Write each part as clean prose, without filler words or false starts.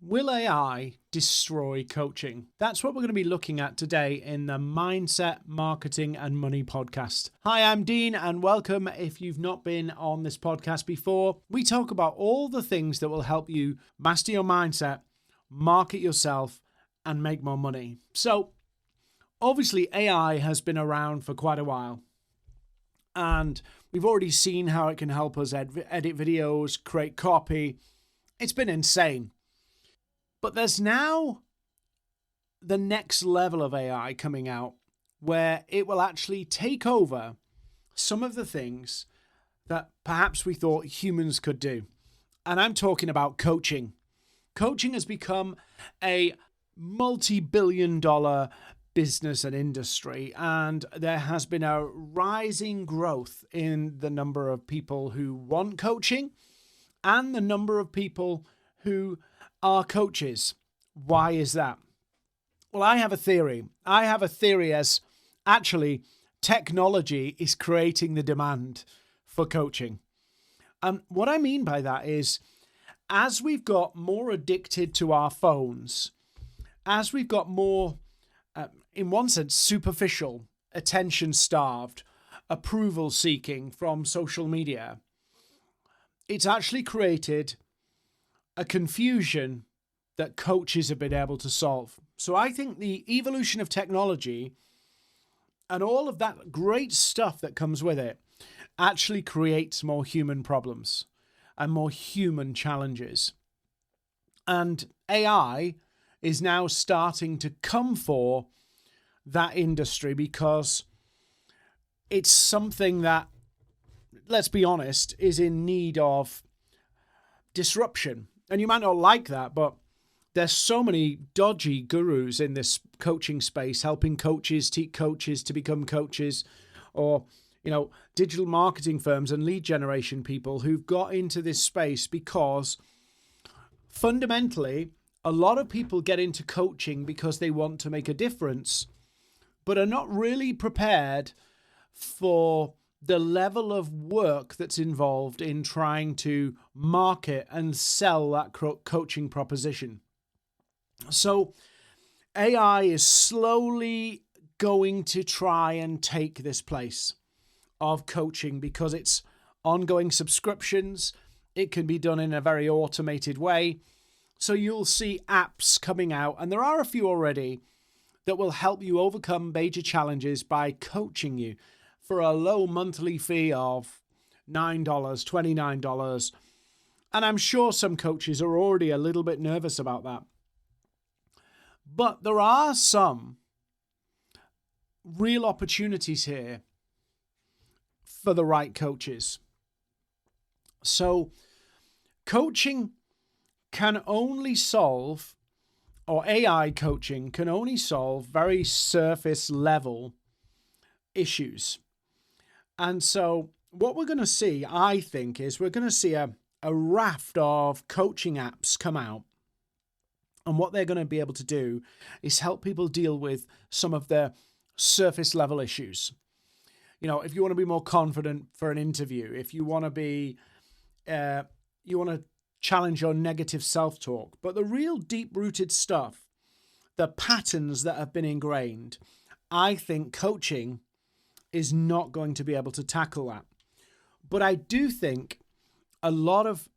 Will AI destroy coaching? That's what we're going to be looking at today in the Mindset, Marketing and Money podcast. Hi, I'm Dean and welcome. If you've not been on this podcast before, we talk about all the things that will help you master your mindset, market yourself and make more money. So obviously AI has been around for quite a while and we've already seen how it can help us edit videos, create copy. It's been insane. But there's now the next level of AI coming out where it will actually take over some of the things that perhaps we thought humans could do. And I'm talking about coaching. Coaching has become a multi-billion-dollar business and industry, and there has been a rising growth in the number of people who want coaching and the number of people who are coaches. Why is that? Well, I have a theory. As actually technology is creating the demand for coaching. And what I mean by that is, as we've got more addicted to our phones, as we've got more, in one sense, superficial, attention-starved, approval-seeking from social media, it's actually created a confusion that coaches have been able to solve. So I think the evolution of technology and all of that great stuff that comes with it actually creates more human problems and more human challenges. And AI is now starting to come for that industry because it's something that, let's be honest, is in need of disruption. And you might not like that, but there's so many dodgy gurus in this coaching space, helping coaches teach coaches to become coaches, or, digital marketing firms and lead generation people who've got into this space because fundamentally, a lot of people get into coaching because they want to make a difference, but are not really prepared for the level of work that's involved in trying to market and sell that coaching proposition. So AI is slowly going to try and take this place of coaching because it's ongoing subscriptions. It can be done in a very automated way. So you'll see apps coming out, and there are a few already, that will help you overcome major challenges by coaching you for a low monthly fee of $9, $29. And I'm sure some coaches are already a little bit nervous about that. But there are some real opportunities here for the right coaches. So coaching can only solve, or AI coaching can only solve very surface level issues. And so what we're going to see, I think, is we're going to see a raft of coaching apps come out. And what they're going to be able to do is help people deal with some of their surface level issues. If you want to be more confident for an interview, if you want to be, you want to challenge your negative self-talk, but the real deep-rooted stuff, the patterns that have been ingrained, I think coaching is not going to be able to tackle that. But I do think a lot of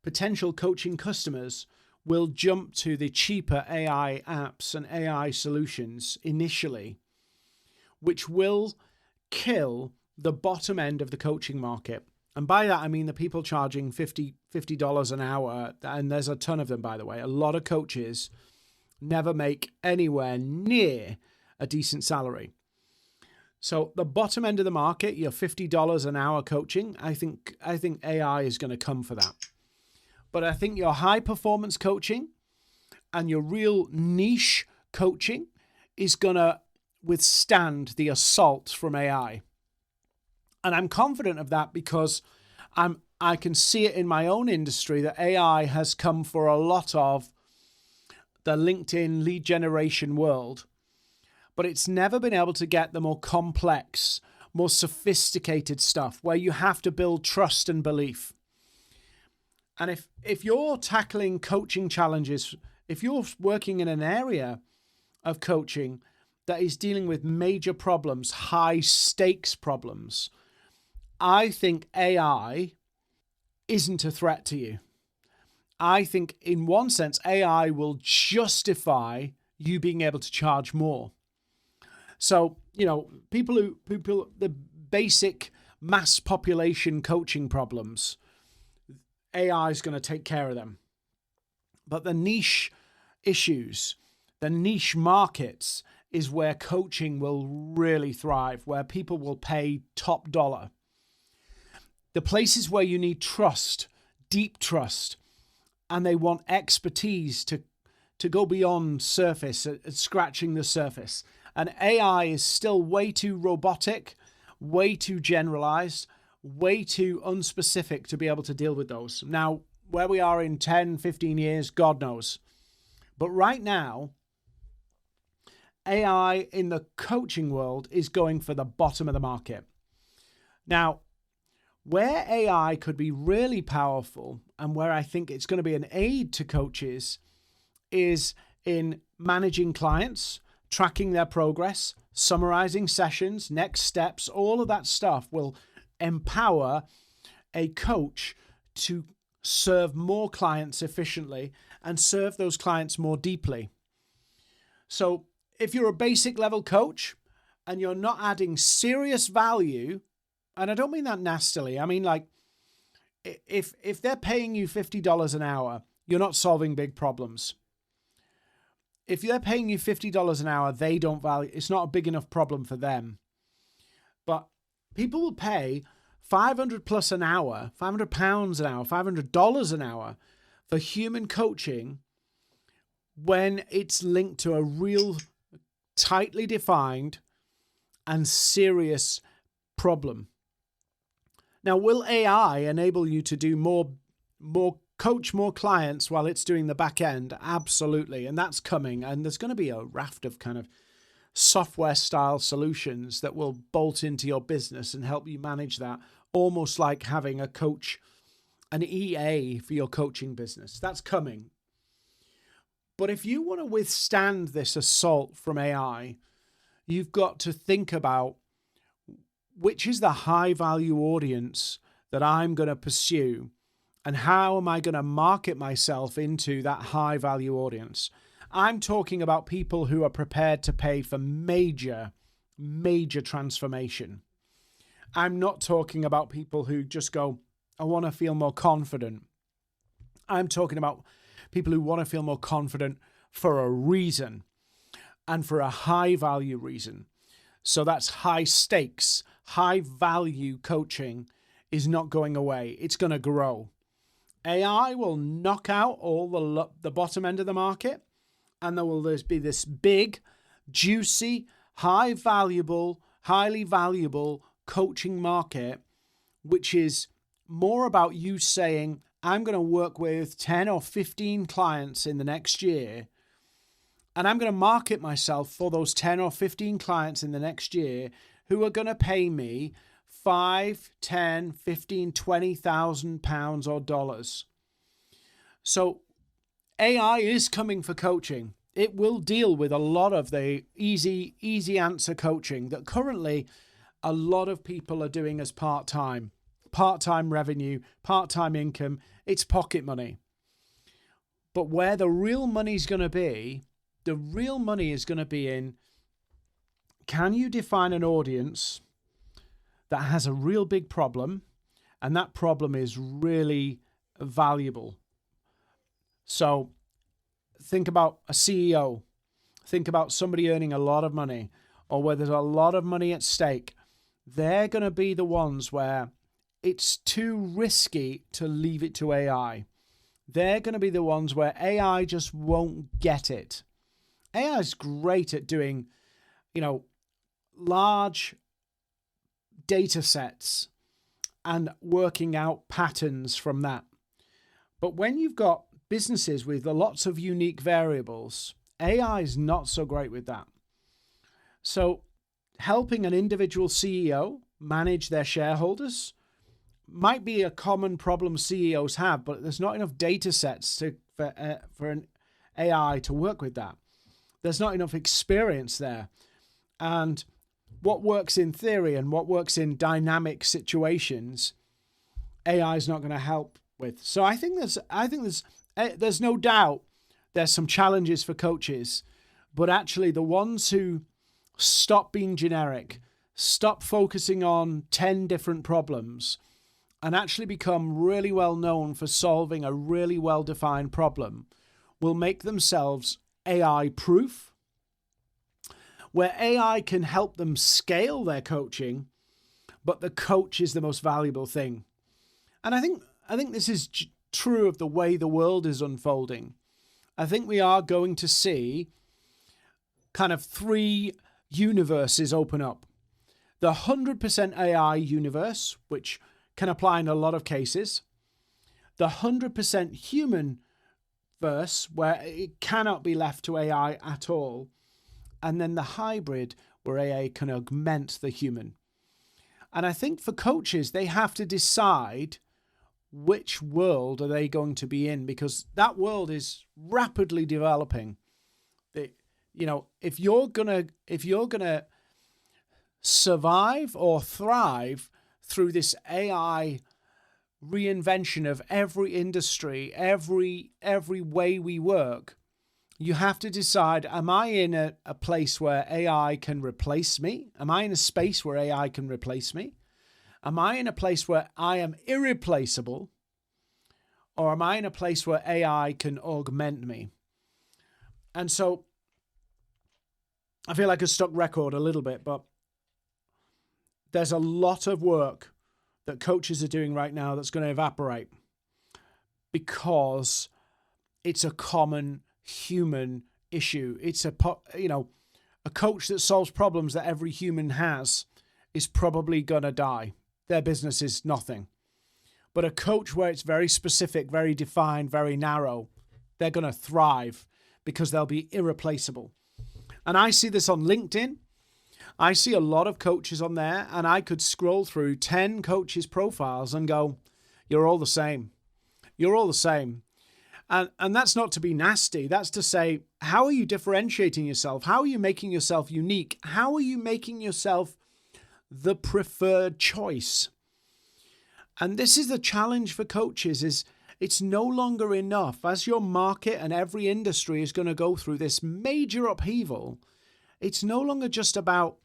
potential coaching customers will jump to the cheaper AI apps and AI solutions initially, which will kill the bottom end of the coaching market. And by that, I mean the people charging $50 an hour, and there's a ton of them, by the way. A lot of coaches never make anywhere near a decent salary. So the bottom end of the market, your $50 an hour coaching, I think AI is going to come for that. But I think your high performance coaching and your real niche coaching is going to withstand the assault from AI. And I'm confident of that because I can see it in my own industry that AI has come for a lot of the LinkedIn lead generation world, but it's never been able to get the more complex, more sophisticated stuff where you have to build trust and belief. And if you're tackling coaching challenges, if you're working in an area of coaching that is dealing with major problems, high stakes problems, I think AI isn't a threat to you. I think in one sense, AI will justify you being able to charge more. So, people, the basic mass population coaching problems, AI is going to take care of them. But the niche issues, the niche markets is where coaching will really thrive, where people will pay top dollar. The places where you need trust, deep trust, and they want expertise to go beyond surface, scratching the surface. And AI is still way too robotic, way too generalized, way too unspecific to be able to deal with those. Now, where we are in 10, 15 years, God knows. But right now, AI in the coaching world is going for the bottom of the market. Now, where AI could be really powerful and where I think it's going to be an aid to coaches is in managing clients, tracking their progress, summarizing sessions, next steps. All of that stuff will empower a coach to serve more clients efficiently and serve those clients more deeply. So if you're a basic level coach and you're not adding serious value, and I don't mean that nastily, I mean like if they're paying you $50 an hour, you're not solving big problems. If they're paying you $50 an hour, they don't value, it's not a big enough problem for them. But people will pay $500 plus an hour, £500 an hour, $500 an hour for human coaching when it's linked to a real tightly defined and serious problem. Now, will AI enable you to do more coach more clients while it's doing the back end? Absolutely. And that's coming. And there's going to be a raft of kind of software style solutions that will bolt into your business and help you manage that, almost like having a coach, an EA for your coaching business. That's coming. But if you want to withstand this assault from AI, you've got to think about which is the high value audience that I'm going to pursue and how am I going to market myself into that high value audience. I'm talking about people who are prepared to pay for major transformation. I'm not talking about people who just go, I want to feel more confident. I'm talking about people who want to feel more confident for a reason and for a high value reason. So that's high stakes, high value coaching is not going away. It's going to grow. AI will knock out all the bottom end of the market, and there will be this big, juicy, highly valuable coaching market, which is more about you saying, I'm going to work with 10 or 15 clients in the next year, and I'm going to market myself for those 10 or 15 clients in the next year who are going to pay me $5, $10, $15, £20,000 or dollars. So AI is coming for coaching. It will deal with a lot of the easy answer coaching that currently a lot of people are doing as part-time revenue, part-time income. It's pocket money. But where the real money is going to be in, can you define an audience that has a real big problem, and that problem is really valuable? So think about a CEO. Think about somebody earning a lot of money, or where there's a lot of money at stake. They're going to be the ones where it's too risky to leave it to AI. They're going to be the ones where AI just won't get it. AI is great at doing, large data sets and working out patterns from that. But when you've got businesses with lots of unique variables, AI is not so great with that. So helping an individual CEO manage their shareholders might be a common problem CEOs have, but there's not enough data sets for an AI to work with that. There's not enough experience there. And what works in theory and what works in dynamic situations, AI is not going to help with. So I think there's no doubt there's some challenges for coaches, but actually the ones who stop being generic, stop focusing on 10 different problems, and actually become really well known for solving a really well-defined problem will make themselves AI proof, where AI can help them scale their coaching, but the coach is the most valuable thing. And I think this is true of the way the world is unfolding. I think we are going to see kind of 3 universes open up. The 100% AI universe, which can apply in a lot of cases. The 100% human verse, where it cannot be left to AI at all. And then the hybrid, where AI can augment the human. And I think for coaches, they have to decide which world are they going to be in, because that world is rapidly developing. If you're gonna survive or thrive through this AI reinvention of every industry, every way we work, you have to decide, am I in a place where AI can replace me? Am I in a space where AI can replace me? Am I in a place where I am irreplaceable? Or am I in a place where AI can augment me? And so I feel like a stuck record a little bit, but there's a lot of work that coaches are doing right now that's going to evaporate because it's a common human issue. It's a coach that solves problems that every human has is probably going to die. Their business is nothing. But a coach where it's very specific, very defined, very narrow, they're going to thrive because they'll be irreplaceable. And I see this on LinkedIn. I see a lot of coaches on there, and I could scroll through 10 coaches' profiles and go, you're all the same. You're all the same. And that's not to be nasty. That's to say, how are you differentiating yourself? How are you making yourself unique? How are you making yourself the preferred choice? And this is the challenge for coaches, is it's no longer enough. As your market and every industry is going to go through this major upheaval, it's no longer just about,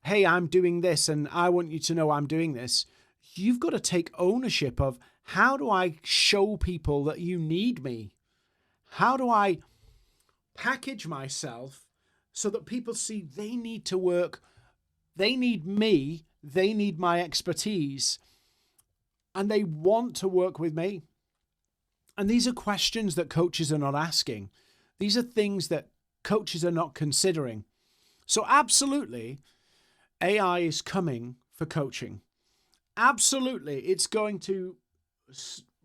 hey, I'm doing this and I want you to know I'm doing this. You've got to take ownership of, how do I show people that you need me? How do I package myself so that people see they need to work, they need me, they need my expertise, and they want to work with me? And these are questions that coaches are not asking. These are things that coaches are not considering. So absolutely, AI is coming for coaching. Absolutely, it's going to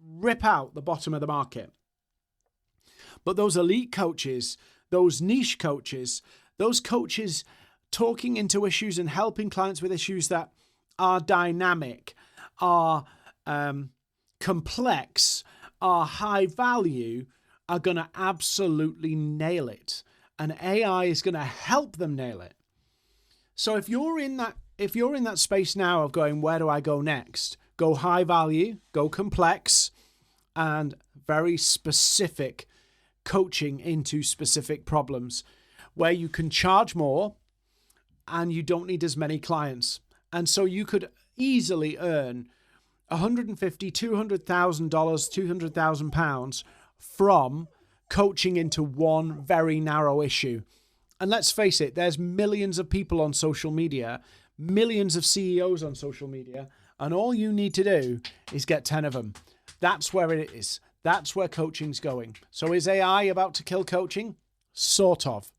rip out the bottom of the market. But those elite coaches, those niche coaches, those coaches talking into issues and helping clients with issues that are dynamic, are complex, are high value, are going to absolutely nail it. And AI is going to help them nail it. So if you're in that space now of going, where do I go next? Go high value, go complex, and very specific coaching into specific problems where you can charge more and you don't need as many clients. And so you could easily earn $150,000, $200,000, £200,000 from coaching into one very narrow issue. And let's face it, there's millions of people on social media, millions of CEOs on social media, and all you need to do is get 10 of them. That's where it is. That's where coaching's going. So is AI about to kill coaching? Sort of.